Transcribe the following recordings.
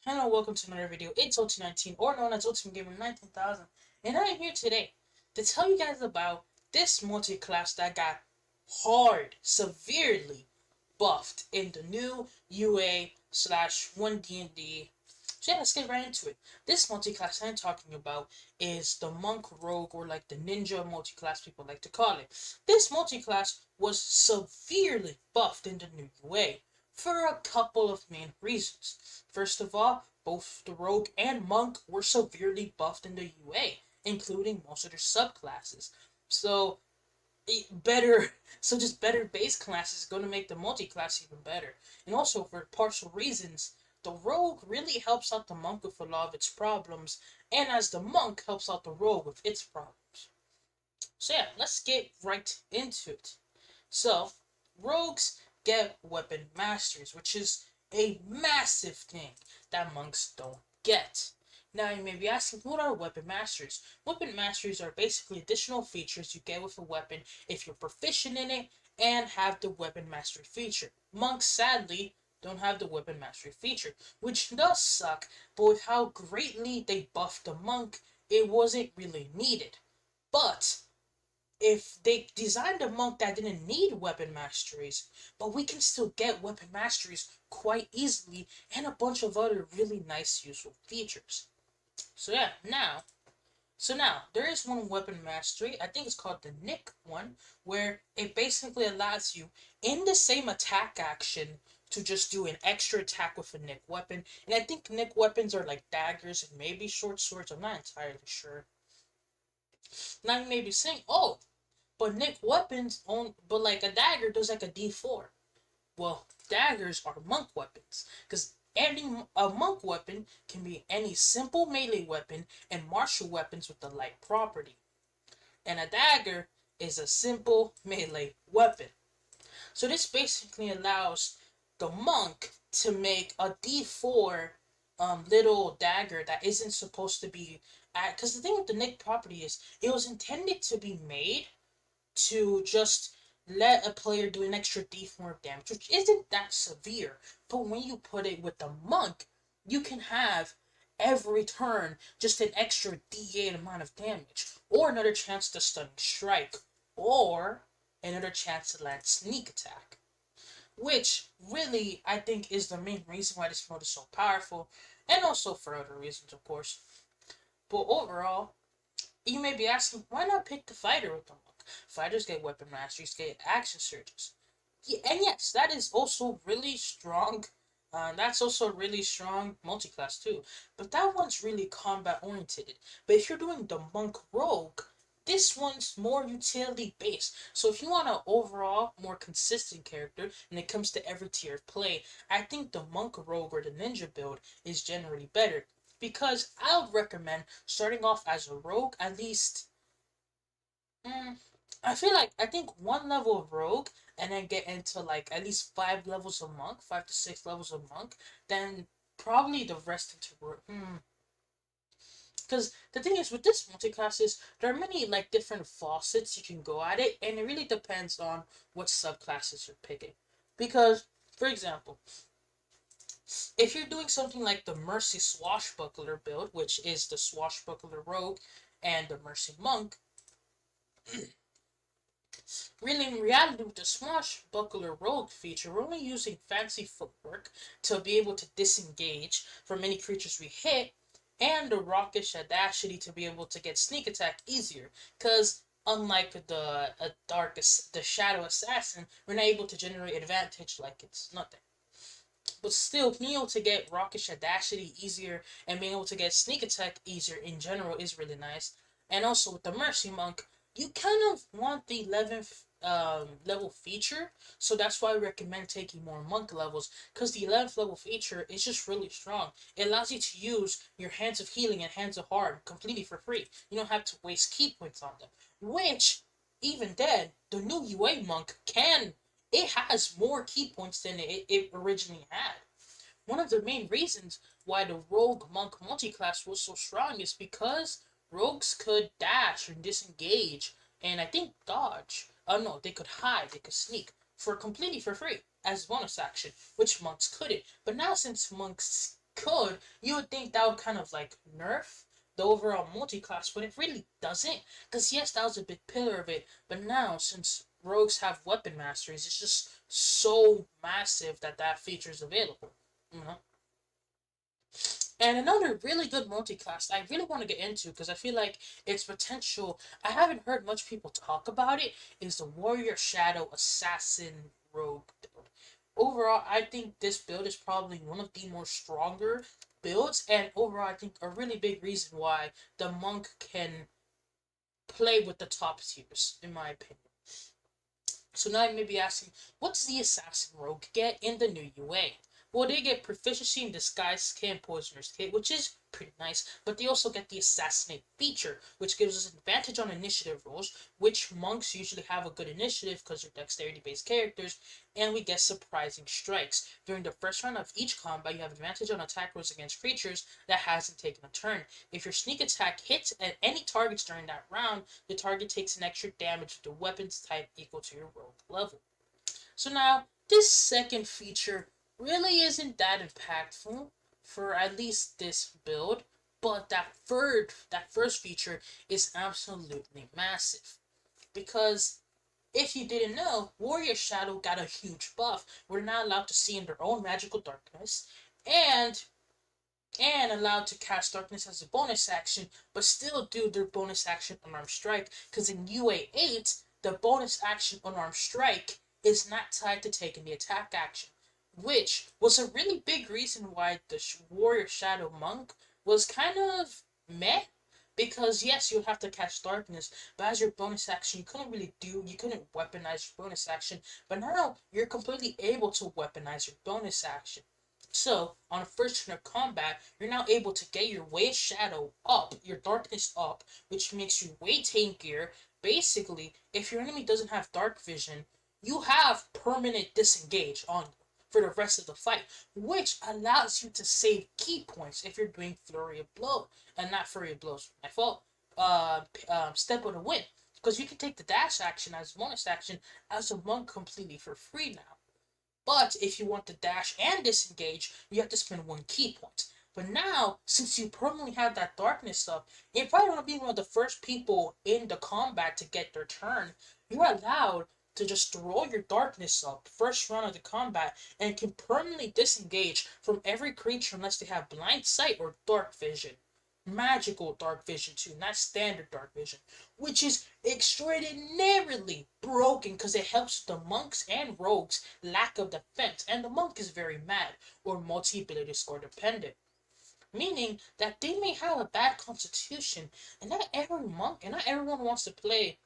Hello, welcome to another video. It's OT19, or known as Ultimate Gamer 19,000, and I am here today to tell you guys about this multi-class that got severely buffed in the new UA slash Ond Dnd. So yeah, let's get right into it. This multi-class I'm talking about is the Monk Rogue, or like the Ninja multi-class people like to call it. This multi-class was severely buffed in the new UA for a couple of main reasons. First of all, both the Rogue and Monk were severely buffed in the UA, including most of their subclasses. So better just better base classes is going to make the multi-class even better. And also, for partial reasons, the Rogue really helps out the Monk with a lot of its problems, and as the Monk helps out the Rogue with its problems. So yeah, let's get right into it. So, rogues get weapon masteries, which is a massive thing that monks don't get. Now, you may be asking, what are weapon masteries? Weapon masteries are basically additional features you get with a weapon if you're proficient in it and have the weapon mastery feature. Monks, sadly, don't have the weapon mastery feature, which does suck, but with how greatly they buffed the monk, it wasn't really needed. But if they designed a monk that didn't need weapon masteries, but we can still get weapon masteries quite easily and a bunch of other really nice useful features. So yeah, now there is one weapon mastery, I think it's called the Nick one, where it basically allows you in the same attack action to just do an extra attack with a Nick weapon. And I think Nick weapons are like daggers and maybe short swords, I'm not entirely sure. Now you may be saying, oh, but Nick weapons on, but like a dagger does like a D4. Well, daggers are monk weapons, because any a monk weapon can be any simple melee weapon and martial weapons with the light property. And a dagger is a simple melee weapon. So this basically allows the monk to make a D4 little dagger that isn't supposed to be at, because the thing with the Nick property is it was intended to be made to just let a player do an extra d4 of damage, which isn't that severe. But when you put it with the monk, you can have every turn just an extra d8 amount of damage, or another chance to stunning strike, or another chance to land sneak attack. Which really, I think, is the main reason why this mode is so powerful, and also for other reasons, of course. But overall, you may be asking, why not pick the fighter with the monk? Fighters get weapon masteries, get action surges. Yeah, and yes, that is also really strong. That's also really strong multi-class too. But that one's really combat oriented. But if you're doing the monk rogue, this one's more utility based. So if you want an overall more consistent character when it comes to every tier of play, I think the monk rogue or the ninja build is generally better. Because I would recommend starting off as a rogue at least. Mm, I think one level of rogue and then get into like at least 5 levels of monk, 5 to 6 levels of monk, then probably the rest into rogue. Because the thing is with this multi-classes, there are many like different faucets you can go at it, and it really depends on what subclasses you're picking. Because, for example, if you're doing something like the Mercy Swashbuckler build, which is the Swashbuckler Rogue and the Mercy Monk, really, in reality, with the Swashbuckler Rogue feature, we're only using fancy footwork to be able to disengage from any creatures we hit, and the Rockish Audacity to be able to get sneak attack easier. Because unlike the Shadow Assassin, we're not able to generate advantage like it's nothing. But still, being able to get Rockish Audacity easier and being able to get sneak attack easier in general is really nice. And also with the Mercy Monk, you kind of want the 11th level feature, so that's why I recommend taking more monk levels, because the 11th level feature is just really strong. It allows you to use your Hands of Healing and Hands of Harm completely for free. You don't have to waste key points on them, which, even then, the new UA monk it has more key points than it originally had. One of the main reasons why the Rogue Monk multiclass was so strong is because rogues could dash and disengage, and I think dodge. Oh no, they could hide, they could sneak completely for free as bonus action, which monks couldn't. But now since monks could, you would think that would kind of like nerf the overall multi-class, but it really doesn't. Because yes, that was a big pillar of it, but now since rogues have weapon masteries, it's just so massive that that feature is available. You know. And another really good multi-class I really want to get into because I feel like its potential, I haven't heard much people talk about it, is the Warrior Shadow Assassin Rogue build. Overall, I think this build is probably one of the more stronger builds, and overall, I think a really big reason why the monk can play with the top tiers, in my opinion. So now you may be asking, what does the Assassin Rogue get in the new UA? Well, they get Proficiency in Disguise Kit and Poisoner's Kit, which is pretty nice, but they also get the Assassinate feature, which gives us an advantage on initiative rolls, which monks usually have a good initiative because they're dexterity-based characters, and we get Surprising Strikes. During the first round of each combat, you have advantage on attack rolls against creatures that hasn't taken a turn. If your sneak attack hits at any targets during that round, the target takes an extra damage with the weapon's type equal to your rogue level. So now, this second feature really isn't that impactful for at least this build, but that first feature is absolutely massive. Because if you didn't know, Warrior Shadow got a huge buff. We're now allowed to see in their own magical darkness, and allowed to cast darkness as a bonus action, but still do their bonus action unarmed strike. Because in UA8, the bonus action unarmed strike is not tied to taking the attack action, which was a really big reason why the Warrior Shadow Monk was kind of meh. Because yes, you have to cast darkness, but as your bonus action, you couldn't weaponize your bonus action. But now you're completely able to weaponize your bonus action. So, on the first turn of combat, you're now able to get your way shadow up, your darkness up, which makes you way tankier. Basically, if your enemy doesn't have dark vision, you have permanent disengage on you for the rest of the fight, which allows you to save key points if you're doing Flurry of Blow, and not Flurry of Blows, my fault, Step of the Wind, because you can take the dash action as bonus action as a monk completely for free now. But if you want to dash and disengage, you have to spend one key point. But now, since you permanently have that darkness up, you're probably going to be one of the first people in the combat to get their turn. You're allowed to just throw your darkness up first round of the combat and can permanently disengage from every creature unless they have blind sight or dark vision. Magical dark vision too, not standard dark vision, which is extraordinarily broken because it helps the monks and rogues lack of defense, and the monk is very mad or multi-ability score dependent, meaning that they may have a bad constitution, and not every monk and not everyone wants to play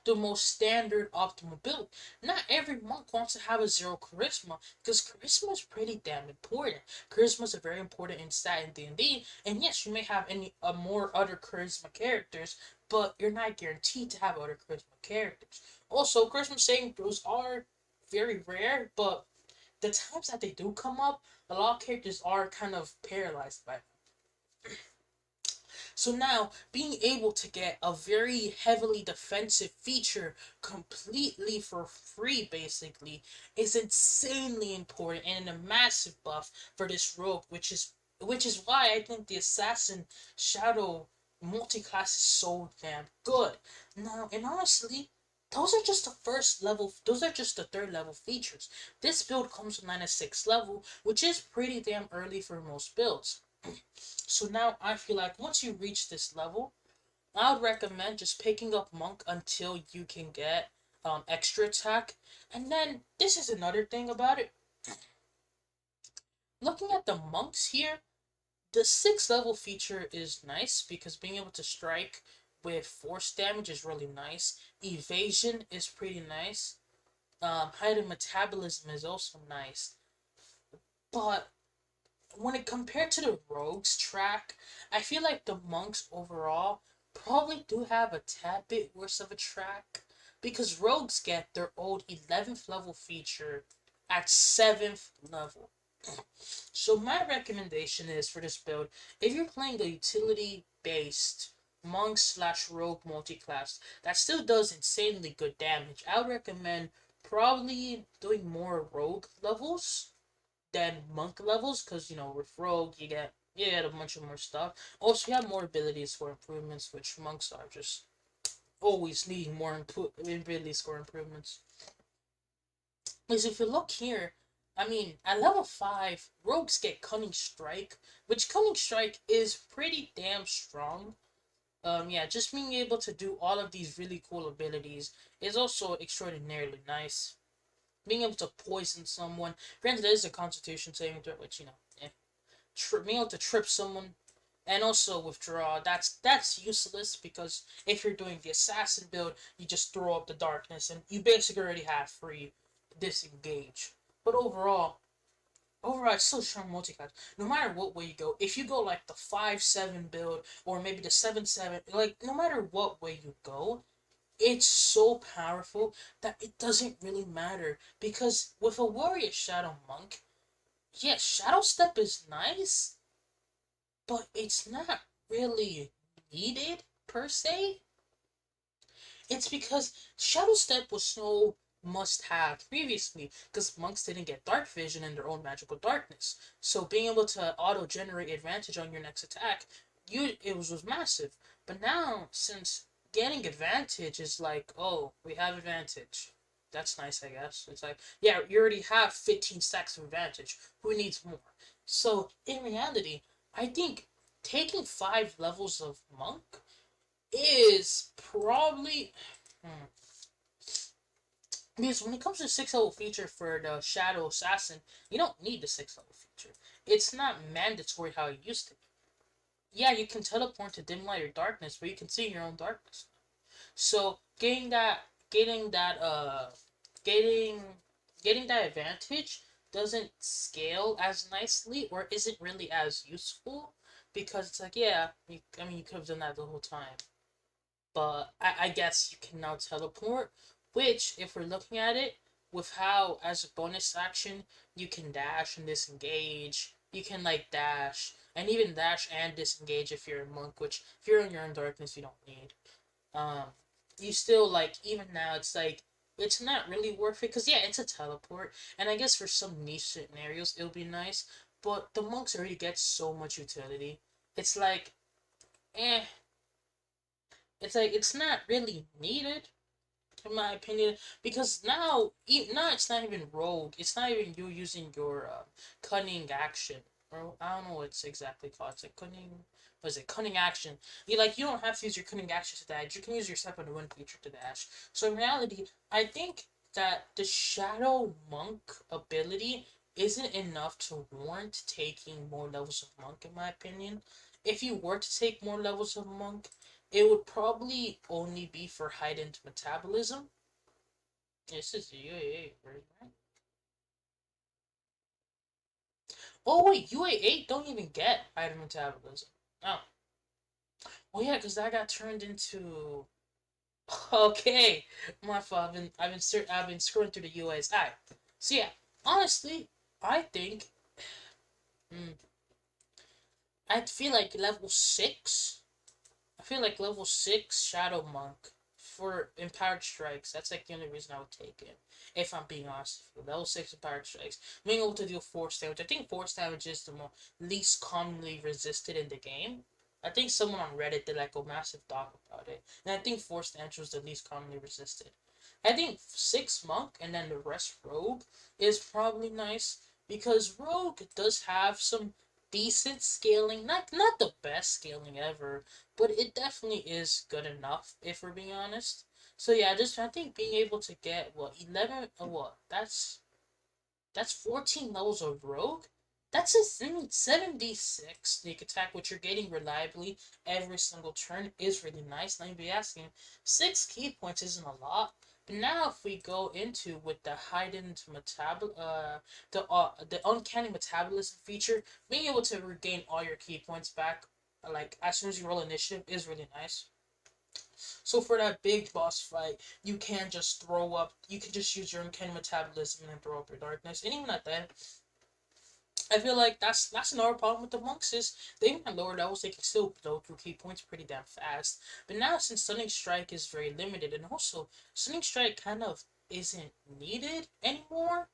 the most standard optimal build. Not every monk wants to have a zero charisma because charisma is pretty damn important. Charisma is a very important in stat in D&D, and yes, you may have any more other charisma characters, but you're not guaranteed to have other charisma characters. Also, charisma saving throws are very rare, but the times that they do come up, a lot of characters are kind of paralyzed by them. So now, being able to get a very heavily defensive feature completely for free, basically, is insanely important and a massive buff for this rogue, which is why I think the Assassin Shadow multi-class is so damn good. Now, and honestly, those are just the first level, those are just the third level features. This build comes with 96 level, which is pretty damn early for most builds. So now I feel like once you reach this level, I would recommend just picking up Monk until you can get extra attack. And then this is another thing about it. Looking at the monks here, the 6th level feature is nice because being able to strike with force damage is really nice. Evasion is pretty nice. Heightened metabolism is also nice. But when it compared to the rogues track, I feel like the monks overall probably do have a tad bit worse of a track because rogues get their old 11th level feature at 7th level. So my recommendation is for this build, if you're playing the utility based monk slash rogue multi-class that still does insanely good damage, I would recommend probably doing more rogue levels than monk levels, because with rogue you get a bunch of more stuff. Also, you have more abilities for improvements, which monks are just always needing more abilities for improvements. Because if you look here, I mean, at level 5, rogues get Cunning Strike, which Cunning Strike is pretty damn strong. Yeah, just being able to do all of these really cool abilities is also extraordinarily nice. Being able to poison someone, granted, it is a Constitution saving throw, which being able to trip someone and also withdraw. That's useless because if you're doing the assassin build, you just throw up the darkness and you basically already have free disengage. But overall, it's still strong multi-class. No matter what way you go, if you go like the 5-7 build or maybe the 7-7, like no matter what way you go, it's so powerful that it doesn't really matter. Because with a warrior shadow monk, yes, shadow step is nice, but it's not really needed per se. It's because Shadow Step was so must have previously because monks didn't get dark vision in their own magical darkness. So being able to auto generate advantage on your next attack, it was massive. But now since getting advantage is like, oh, we have advantage. That's nice, I guess. It's like, yeah, you already have 15 stacks of advantage. Who needs more? So in reality, I think taking 5 levels of monk is probably because when it comes to 6 level feature for the Shadow Assassin, you don't need the 6 level feature. It's not mandatory how it used to be. Yeah, you can teleport to dim light or darkness, but you can see your own darkness. So getting that, getting, getting that advantage doesn't scale as nicely or isn't really as useful because it's like, yeah, I mean, you could have done that the whole time. But I guess you can now teleport, which, if we're looking at it, with how, as a bonus action, you can dash and disengage, you can, like, dash, and even dash and disengage if you're a monk, which, if you're in your own darkness, you don't need. Um, you still, like, even now, it's like, it's not really worth it, because, yeah, it's a teleport, and I guess for some niche scenarios, it'll be nice, but the monks already get so much utility. It's like, eh, it's not really needed in my opinion because now it's not even rogue, it's not even you using your cunning action, or I don't know what it's exactly called. It's like cunning, what is it, cunning action. You don't have to use your cunning action to dash, you can use your step on the wind feature to dash. So in reality, I think that the shadow monk ability isn't enough to warrant taking more levels of monk in my opinion. If you were to take more levels of monk, it would probably only be for heightened metabolism. This is the UA8 version, right? Oh wait, UA8 don't even get heightened metabolism. Oh, oh yeah, because that got turned into. Okay, my fault. I've been scrolling through the UAs. Alright, so yeah, honestly, I think, hmm, I feel like level 6. I feel like level 6 Shadow Monk for Empowered Strikes. That's like the only reason I would take it. If I'm being honest with you. Level 6 Empowered Strikes. Being able to deal force damage. I think force damage is the least commonly resisted in the game. I think someone on Reddit did like a massive doc about it. And I think force damage was the least commonly resisted. I think 6 Monk and then the rest Rogue is probably nice. Because Rogue does have some decent scaling. Not the best scaling ever, but it definitely is good enough if we're being honest. So yeah, just I think being able to get what 11, what that's 14 levels of rogue. That's a 76 sneak attack, which you're getting reliably every single turn is really nice. Let me be asking, 6 key points isn't a lot. But now if we go into with the heightened the uncanny metabolism feature, being able to regain all your key points back like as soon as you roll initiative is really nice. So for that big boss fight, you can just throw up. You can just use your uncanny metabolism and then throw up your darkness. And even at that, I feel like that's another problem with the monks is they even at lower levels they can still blow through key points pretty damn fast. But now since Stunning Strike is very limited, and also Stunning Strike kind of isn't needed anymore.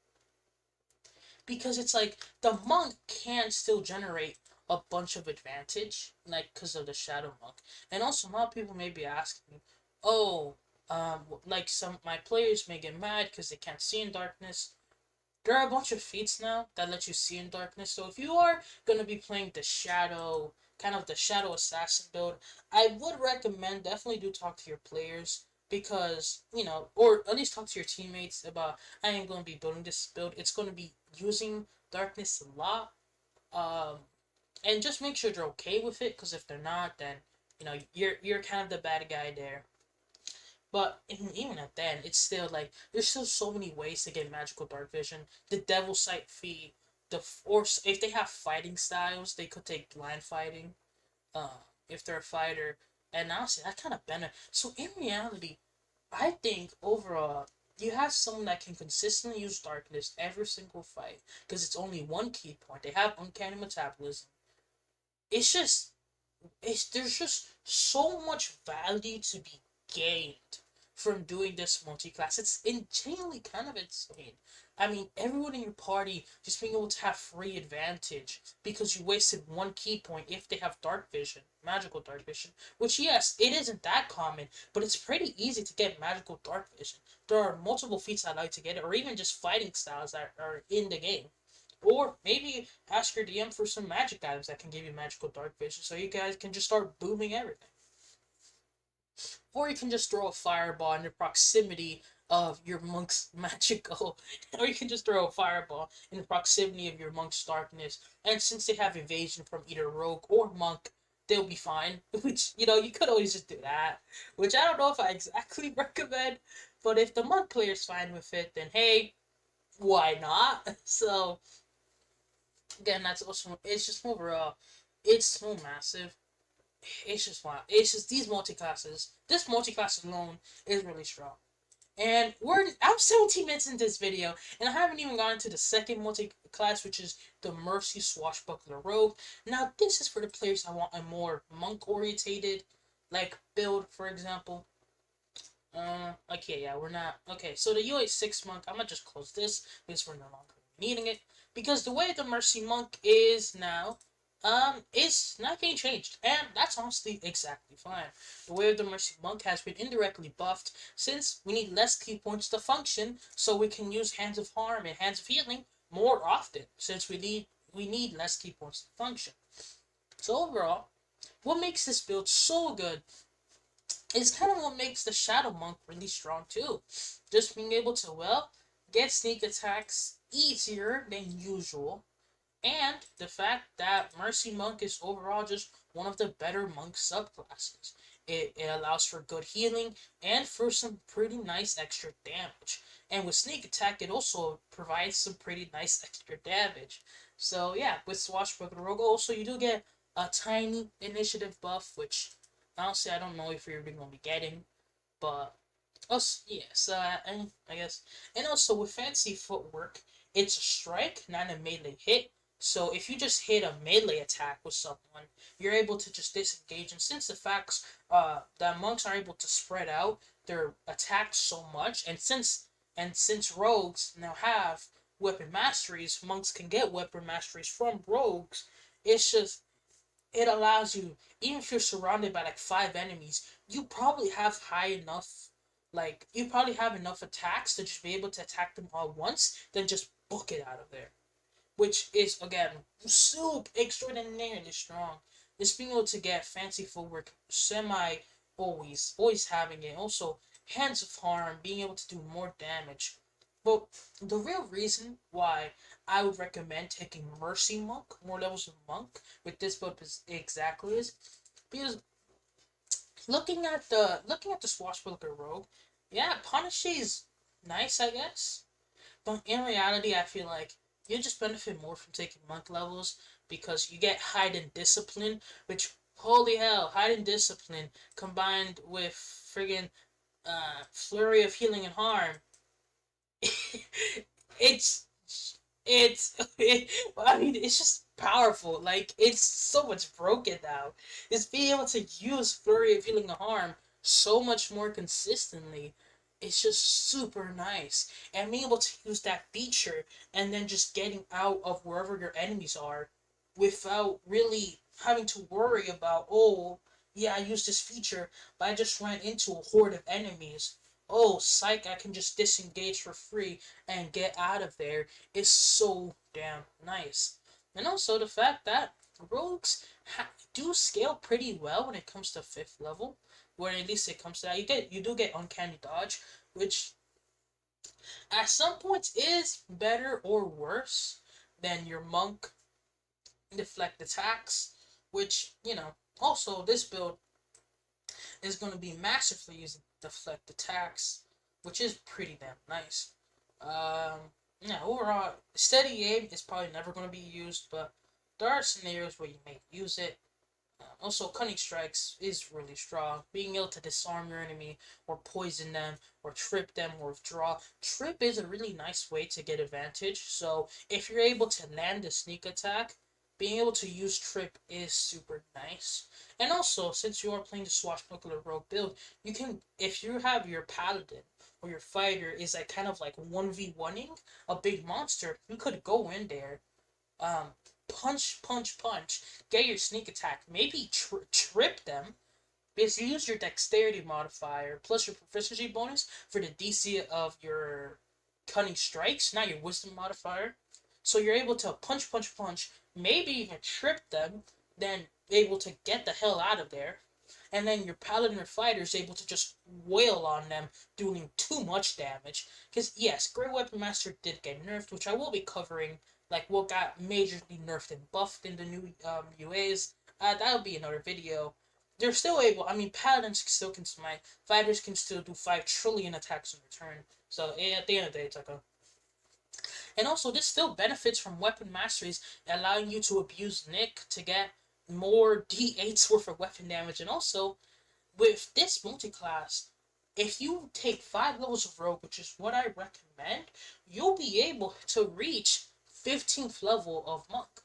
because it's like the monk can still generate a bunch of advantage, like because of the shadow monk. And also, a lot of people may be asking, oh, like some my players may get mad because they can't see in darkness. There are a bunch of feats now that let you see in darkness. So if you are gonna be playing the shadow, kind of the shadow assassin build, I would recommend definitely do talk to your players because or at least talk to your teammates about I am going to be building this build. It's going to be using darkness a lot, um, and just make sure they're okay with it. Because if they're not, then you're kind of the bad guy there. But even at then, it's still like there's still so many ways to get magical dark vision. The devil sight feat, or if they have fighting styles, they could take blind fighting. If they're a fighter, and honestly, that kind of benefit. So in reality, I think overall, you have someone that can consistently use darkness every single fight because it's only one key point. They have uncanny metabolism. It's just there's just so much value to be gained from doing this multi-class. It's insanely kind of insane. I mean, everyone in your party just being able to have free advantage because you wasted one key point if they have dark vision, magical dark vision. Which yes, it isn't that common, but it's pretty easy to get magical dark vision. There are multiple feats I like to get it, or even just fighting styles that are in the game. Or maybe ask your DM for some magic items that can give you magical dark vision so you guys can just start booming everything. Or you can just throw a fireball in the proximity of your monk's magical. Or you can just throw a fireball in the proximity of your monk's darkness. And since they have evasion from either rogue or monk, they'll be fine. Which, you could always just do that. Which I don't know if I exactly recommend. But if the monk player's fine with it, then hey, why not? So again, that's also it's just overall, it's so massive. It's just wow. It's just these multi classes. This multi class alone is really strong. And I'm 17 minutes into this video, and I haven't even gotten to the second multi class, which is the Mercy Swashbuckler Rogue. Now, this is for the players that want a more monk orientated, like build, for example. Okay, yeah, we're not. Okay, so the UA 6 monk, I'm gonna just close this because we're no longer needing it. Because the way the Mercy monk is now, is not getting changed. And that's honestly exactly fine. The way of the Mercy monk has been indirectly buffed since we need less key points to function, so we can use Hands of Harm and Hands of Healing more often, since we need less key points to function. So overall, what makes this build so good is kind of what makes the Shadow Monk really strong too. Just being able to, well, get sneak attacks easier than usual, and the fact that Mercy Monk is overall just one of the better monk subclasses. It allows for good healing and for some pretty nice extra damage. And with Sneak Attack, it also provides some pretty nice extra damage. So yeah, with Swashbuckler Rogue, also you do get a tiny initiative buff, which honestly I don't know if you're even going to be getting, but also, yes, and I guess, and also with fancy footwork, it's a strike, not a melee hit. So if you just hit a melee attack with someone, you're able to just disengage. And since the facts, that monks are able to spread out their attacks so much, and since rogues now have weapon masteries, monks can get weapon masteries from rogues. It's just it allows you, even if you're surrounded by like five enemies, you probably have enough attacks to just be able to attack them all once, then just book it out of there. Which is again super extraordinarily strong. Just being able to get fancy footwork, semi always having it. Also, hands of harm, being able to do more damage. But the real reason why I would recommend taking Mercy Monk, more levels of Monk, with this build is because looking at the Swashbuckler Rogue, yeah, Punish is nice, I guess. But in reality, I feel like you just benefit more from taking monk levels because you get Hide Discipline, which holy hell, Hide Discipline combined with friggin' Flurry of Healing and Harm. it's I mean, it's just powerful. Like, it's so much broken now. It's being able to use Flurry of Healing and Harm so much more consistently. it's just super nice. And being able to use that feature and then just getting out of wherever your enemies are without really having to worry about, oh, yeah, I used this feature, but I just ran into a horde of enemies. Oh, psych, I can just disengage for free and get out of there is so damn nice. And also the fact that rogues do scale pretty well when it comes to 5th level, where at least it comes to that. You do get uncanny dodge, which at some points is better or worse than your monk deflect attacks, which, also this build is going to be massively using deflect attacks, which is pretty damn nice. Yeah, overall, steady aim is probably never going to be used, but there are scenarios where you may use it. Also, cunning strikes is really strong. Being able to disarm your enemy, or poison them, or trip them, or withdraw. Trip is a really nice way to get advantage. So if you're able to land a sneak attack, being able to use trip is super nice. And also, since you are playing the swashbuckler rogue build, you can, if you have your paladin or your fighter is like kind of like 1v1ing a big monster, you could go in there, um, punch, punch, punch, get your sneak attack, maybe trip them, because you use your dexterity modifier plus your proficiency bonus for the DC of your cunning strikes, not your wisdom modifier. So you're able to punch, punch, punch, maybe even trip them, then able to get the hell out of there. And then your paladin or fighter is able to just wail on them, doing too much damage. Because yes, Great Weapon Master did get nerfed, which I will be covering, like what got majorly nerfed and buffed in the new UAs. That'll be another video. They're still able. I mean, paladins still can smite. Fighters can still do 5 trillion attacks in return. So at the end of the day, it's like a. And also, this still benefits from weapon masteries, allowing you to abuse Nick to get more D8s worth of weapon damage. And also, with this multi-class, if you take 5 levels of Rogue, which is what I recommend, you'll be able to reach 15th level of Monk,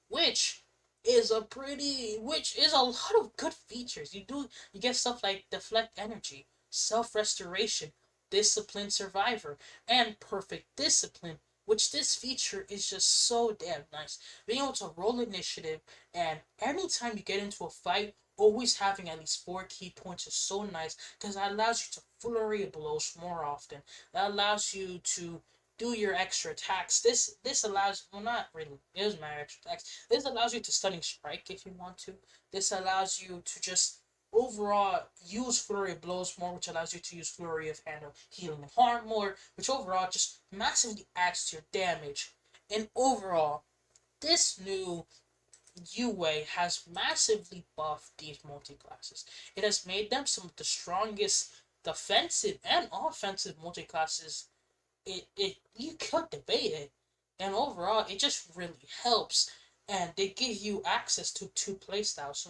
which which is a lot of good features. You get stuff like deflect energy, self restoration, disciplined survivor, and perfect discipline, which this feature is just so damn nice. Being able to roll initiative, and anytime you get into a fight, always having at least 4 key points is so nice, because that allows you to flurry blows more often. That allows you to do your extra attacks. This allows, well, not really, it doesn't matter extra attacks. This allows you to stunning strike if you want to. This allows you to just overall use flurry of blows more, which allows you to use flurry of hand of healing and harm more, which overall just massively adds to your damage. And overall, this new UA has massively buffed these multi-classes. It has made them some of the strongest defensive and offensive multi-classes it you could debate it, and overall it just really helps. And they give you access to 2 playstyles,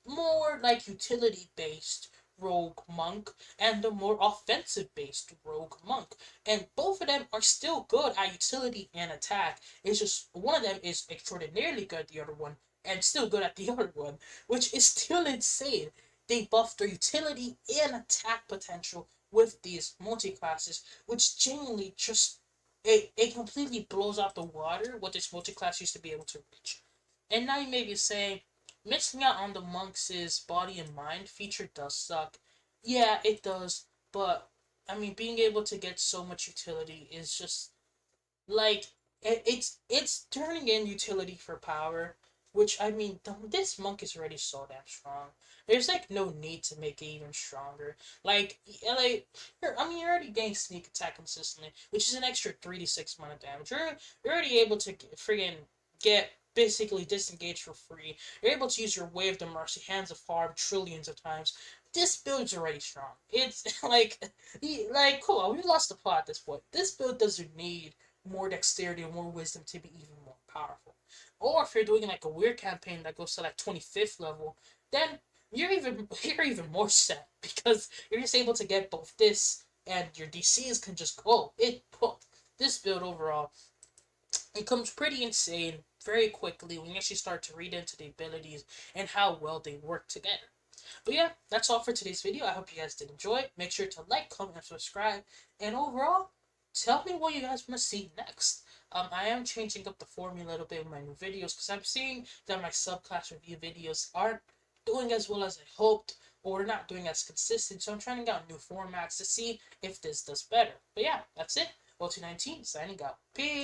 more like utility based rogue monk and the more offensive based rogue monk, and both of them are still good at utility and attack. It's just one of them is extraordinarily good at the other one and still good at the other one, which is still insane. They buff their utility and attack potential with these multi-classes, which genuinely just it completely blows out the water what this multi-class used to be able to reach. And now you may be saying, missing out on the monks' body and mind feature does suck. Yeah, it does, but I mean, being able to get so much utility is just like it's turning in utility for power, which I mean, this monk is already so damn strong. There's like no need to make it even stronger. I mean, you're already getting sneak attack consistently, which is an extra 3 to 6 amount of damage. You're already able to friggin' get basically disengaged for free. You're able to use your Wave the Mercy, Hands of Harm trillions of times. This build's already strong. It's like cool. We lost the plot at this point. This build doesn't need more dexterity or more wisdom to be even more powerful. Or if you're doing like a weird campaign that goes to like 25th level, then you're even more set, because you're just able to get both this and your DCs can just go. This build overall, it comes pretty insane very quickly when you actually start to read into the abilities and how well they work together. But yeah, that's all for today's video. I hope you guys did enjoy it. Make sure to like, comment, and subscribe. And overall, tell me what you guys want to see next. I am changing up the formula a little bit with my new videos because I'm seeing that my subclass review videos aren't doing as well as I hoped, or not doing as consistent. So I'm trying out new formats to see if this does better. But yeah, that's it. Ond Dnd signing out. Peace.